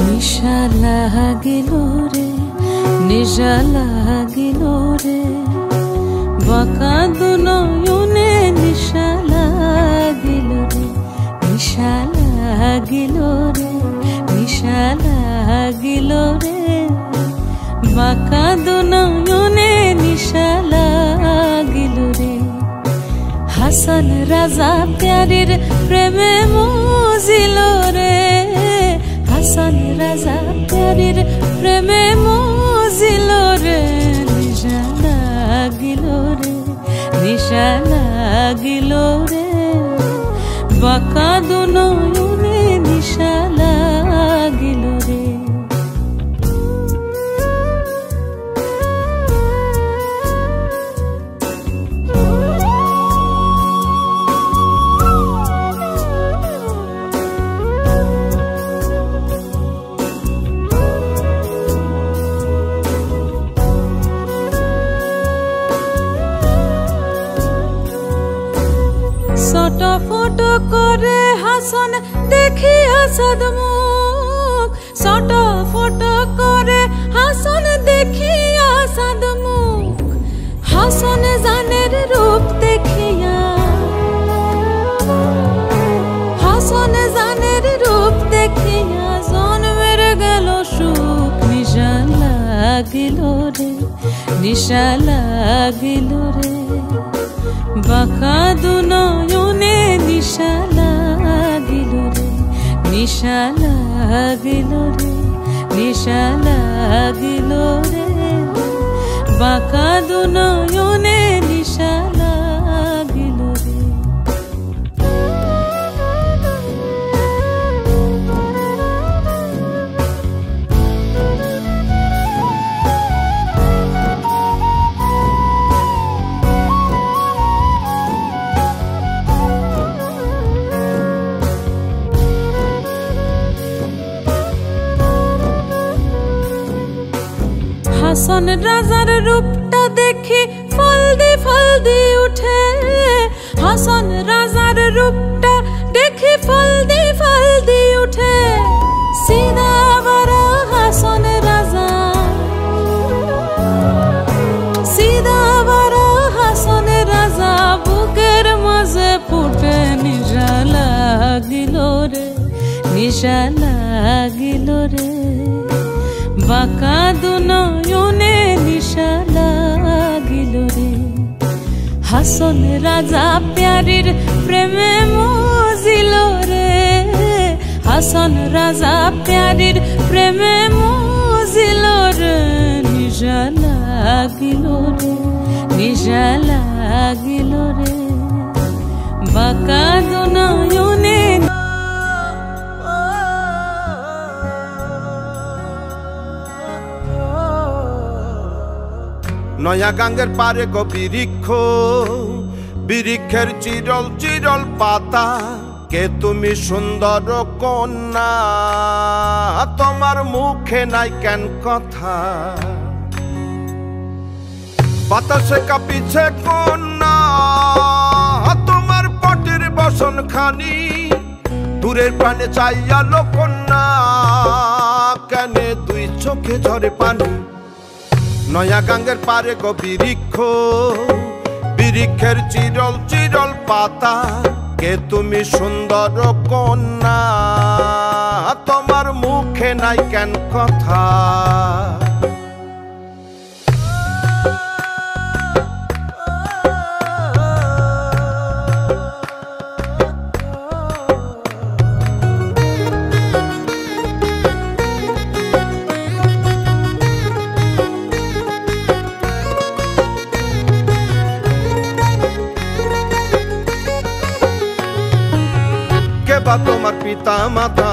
নিশা লাগিল রে, নিশা লাগিল রে, বাঁকা দু নয়নে নিশা লাগিল রে, নিশা লাগিল রে, নিশা লাগিল রে, বাঁকা দু নয়নে নিশা লাগিল রে। হাসান রাজা প্যারির প্রেমে মজিল রে, হাসান রাজা প্যারির প্রেমে মজিল রে, নিশা লাগিল রে, নিশা লাগিল রে, বাঁকা দু নয়নে নিশা লাগিল রে। ছোট ফটো করে হাসন দেখি আসাদ মুখ, ছোট ফটো করে হাসন দেখি আসাদ মুখ, হাসন জানের রূপ দেখিয়া, হাসন জানের রূপ দেখিয়া জন্মের গেল সুখ। নিশা লাগিল রে, নিশা লাগিল রে, বাঁকা দু নয়নে নিশা লাগিল রে, নিশা লাগিল রে, নিশা লাগিল রে, বাঁকা দু নয়নে নিশা লাগিল রে। হাসন রাজার রূপটা দেখি ফলদি উঠে, হাসন রাজার রূপটা দেখি ফলদি উঠে, সিধা বড় হাসন রাজা, সিধা বড় হাসন রাজা, বুকের মাঝে ফুটে। নিশা লাগিল রে, নিশা লাগিল রে, বাঁকা দু নয়নে নিশা লাগিল রে। হাসন রাজা প্যারির প্রেমে মজিল রে, হাসন রাজা প্যারির প্রেমে মজিল রে, নিশা লাগিল রে, নিশা লাগিল রে, বাঁকা দু নয়নে। নয়া গাঙ্গের পারে গো বৃক্ষ, বৃক্ষের চিরল চিরল পাতা, কে তুমি সুন্দর কন্যা, তোমার মুখে নাই কেন কথা, বাতাসে কাঁপিছে কন্যা, তোমার পটের বসন খানি, দূরের প্রাণে চাইয়ালো কন্যা, কেনে দুই চোখে ঝরে পানি। নয়া গাঙ্গের পারে গো বৃক্ষ, বৃক্ষের চিরল চিরল পাতা, কে তুমি সুন্দর কন্যা, তোমার মুখে নাই কেন কথা। বা তোমার পিতা মাতা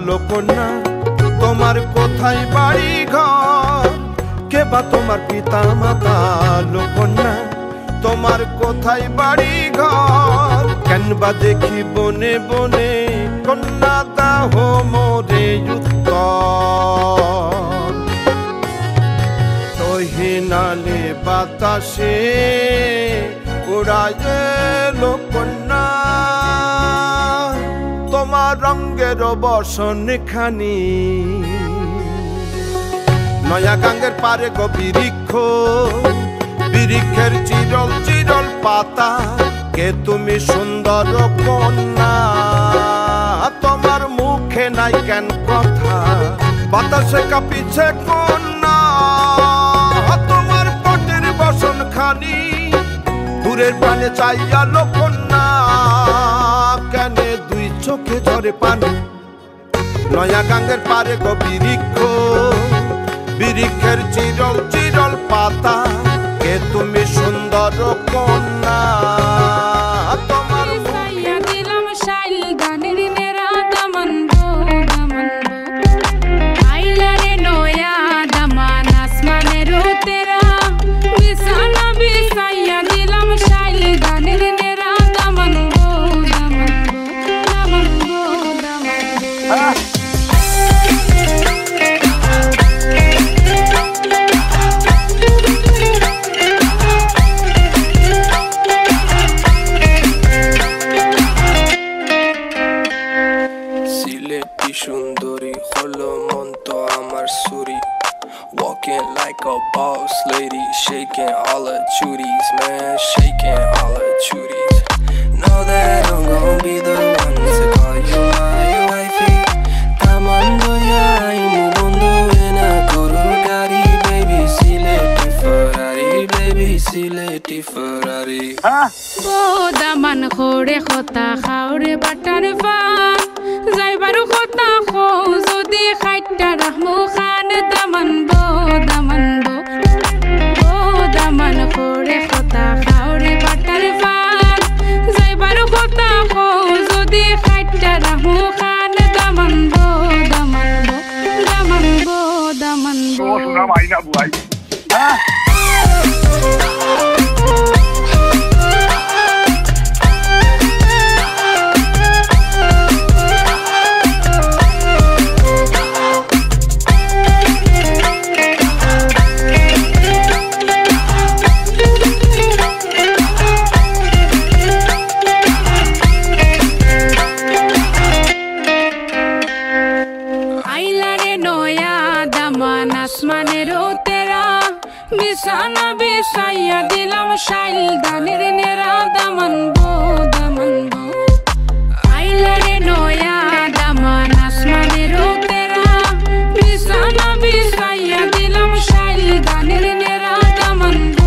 লোকন্যা, তোমার কোথায় বাড়ি ঘর, কে বা তোমার পিতা মাতা লোকন্যা, তোমার কোথায় বাড়ি ঘর, কেন বা দেখি বনে বনে কন্যা দাহ মোরে উত্তর, তহিনালে বাতাসে উড়ায় লোকন্যা, তোমার রঙ্গের বসন খানি নয়া গাঙ্গের পারে গো বৃক্ষ বৃক্ষের চিরল চিরল পাতা কে তুমি সুন্দর কন্যা তোমার মুখে নাই কেন কথা বাতাসে কাঁপিছে কন্যা তোমার পটের বসন খানি দূরের প্রাণে চাইয়া কন্যা কেন দুই চোখে ঝরে পানি নয়া গাঙ্গের পারে গো বৃক্ষ বৃক্ষের চিরল চিরল পাতা কে তুমি সুন্দর কন্যা তোমার সাইয়া দিলাম শাইল গানের নেরা দামন গো দামন গো আইলা রে নয়া দামান আসমানের তেরা বিছানা বিছাইয়া দিলাম শাইল গানের নেরা দামন গো দামন গো দামন গো দামন গো সুন্দরী হলো মন তো আমার সুরি walking like a boss lady shaking all her chuties man shaking all her chuties know that I'm gonna be the one to call you my wifey tamando ya imu bondo ena korur gari baby sileti Ferrari O Daman খোড়ে খতা খাওরে butter fun যাইবারু খতা খো যদি খাইটা রাহমু খান দামান বো ও দামান খোড়ে খতা খাওরে butter fun যাইবারু খতা খো যদি খাইটা রাহমু খান দামান বো Sudah mainnya buai. बिसाना बिसाया दिलम शाइल गानेर नेरा दामन बो आइला रे नया दामन आसमानेरो तेरा बिसाना बिसाया दिलम शाइल गानेर नेरा दामन बो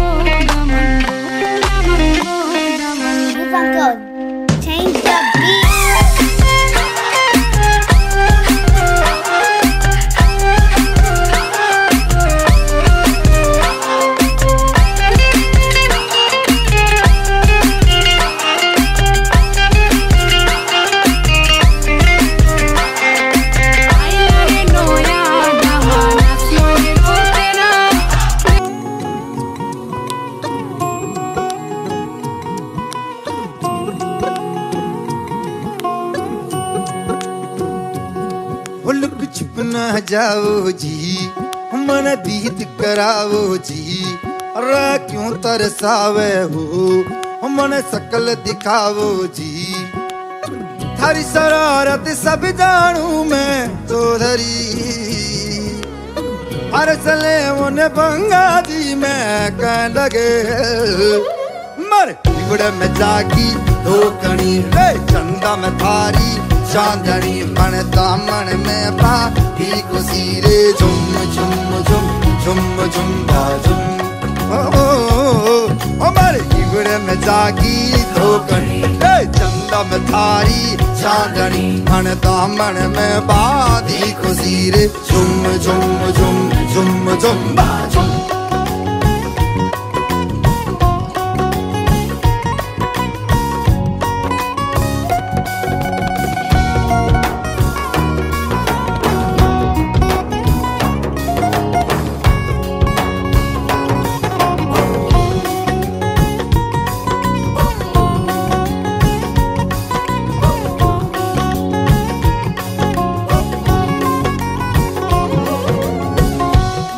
Change the beat. लुक छुप ना जाओ जी मन दीद कराओ जी अरे क्यों तरसावे हो मन शकल दिखाओ जी थारी शरारत सब जानू मैं चौधरी हर सले उन्हें बंगा दी मैं कह लगे मर बिगड़ में जागी दो कणी चंदा में थारी चांदनी मन दामन में बाकी खुशी रे झुम झुम झुम झुम झुम झुम ओ मारे इगड़े में जागी धोकनी चंदा में थारी चांदनी मन दामन में बाकी खुशी रे झुम झुम झुम झुम झुम झुम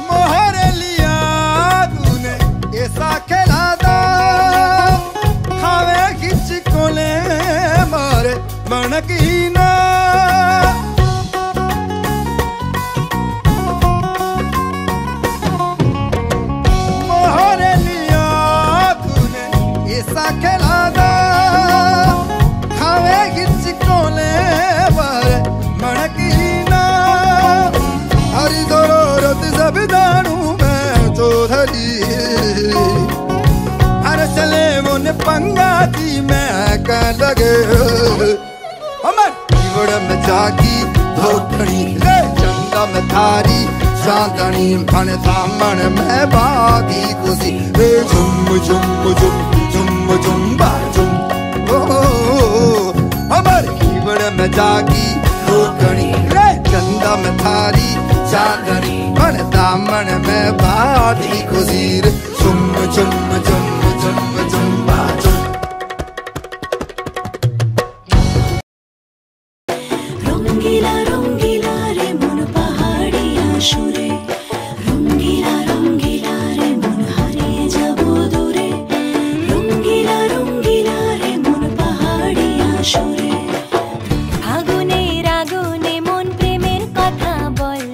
मोहर लिया लगे अमर ईवड़ में जागी धोखनी रे चंदा में थारी चांदनी भन दामन में बागी खुशी रे झुम झुम झुम झुम झुम बाजुम ओ अमर ईवड़ में जागी धोखनी रे चंदा में थारी चांदनी भन दामन में बागी खुशी रे झुम झुम झुम झुम झुम बाजुम रंगीला रंगीला रे मन पहाड़िया सुरे रंगीला रंगीला रे मन हारिए जाबो दूरे रंगीला रंगीला रे मन पहाड़िया सुरे आगुने मन प्रेमेर कथा बोल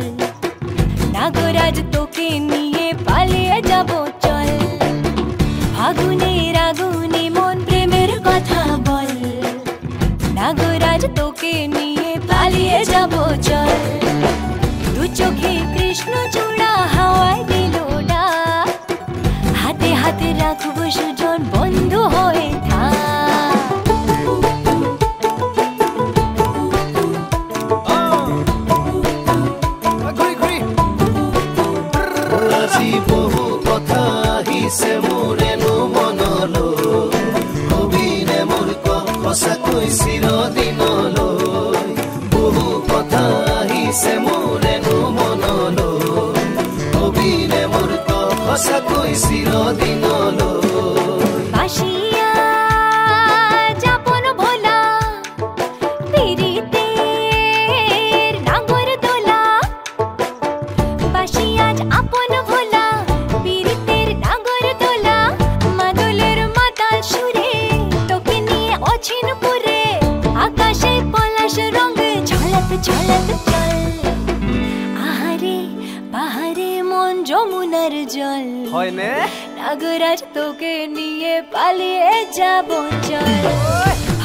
नागराज तोके निये पालिए जाबो चल आगुने मन प्रेमेर कथा बोल नागराज तोके निये पालिए जाबो चल दु चोखे कृष्ण चूड़ा हावाय दिलोडा हाथे हाथे राखबो सुজন बंधु हये বহু কথা হিসে মোৰেনো মনলৈ অভিনে মোৰ সঁচাকৈ চিৰদিনলৈ বহু কথা আহিছে মোৰেনো মনলৈ অভিনে মোৰ সঁচাকৈ চিৰদিনলৈ বাসিয়া যাপন ভোলা পিরিতের নাগর দোলা বাসিয়া আপন ভোলা পিরিতের নাগর দোলা মাদলের মাতাল সুরে তোকে নিয়ে অছিন পুরে আকাশে পলাশ রঙ ঝলক ঝলক চল আহারে বাহারে মন যমুনার জল হয়নে নাগরাজ তোকে নিয়ে পালিয়ে যাব চল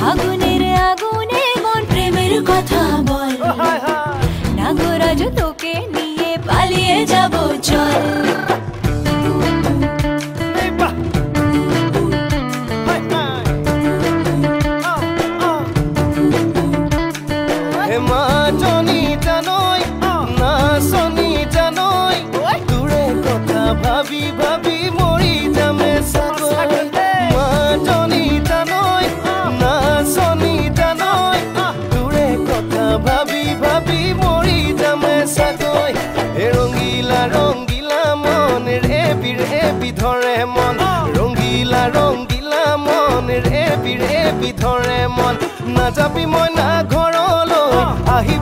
আগুনের আগুনে মন প্রেমের কথা বল নাগরাজ তোকে নিয়ে পালিয়ে যাব চল ভাবি ভাবি মৰি যামে সাগৈ মাজনী জানৈ নাচনী জানৈ তোৰে কথা ভাবি ভাবি মৰি যামে সাগৈ হে ৰঙিলা ৰঙিলা মন ৰে বিধৰে মন ৰঙিলা ৰঙিলা মন ৰে বিধৰে মন নাযাবি মই না ঘৰলৈ আহিবি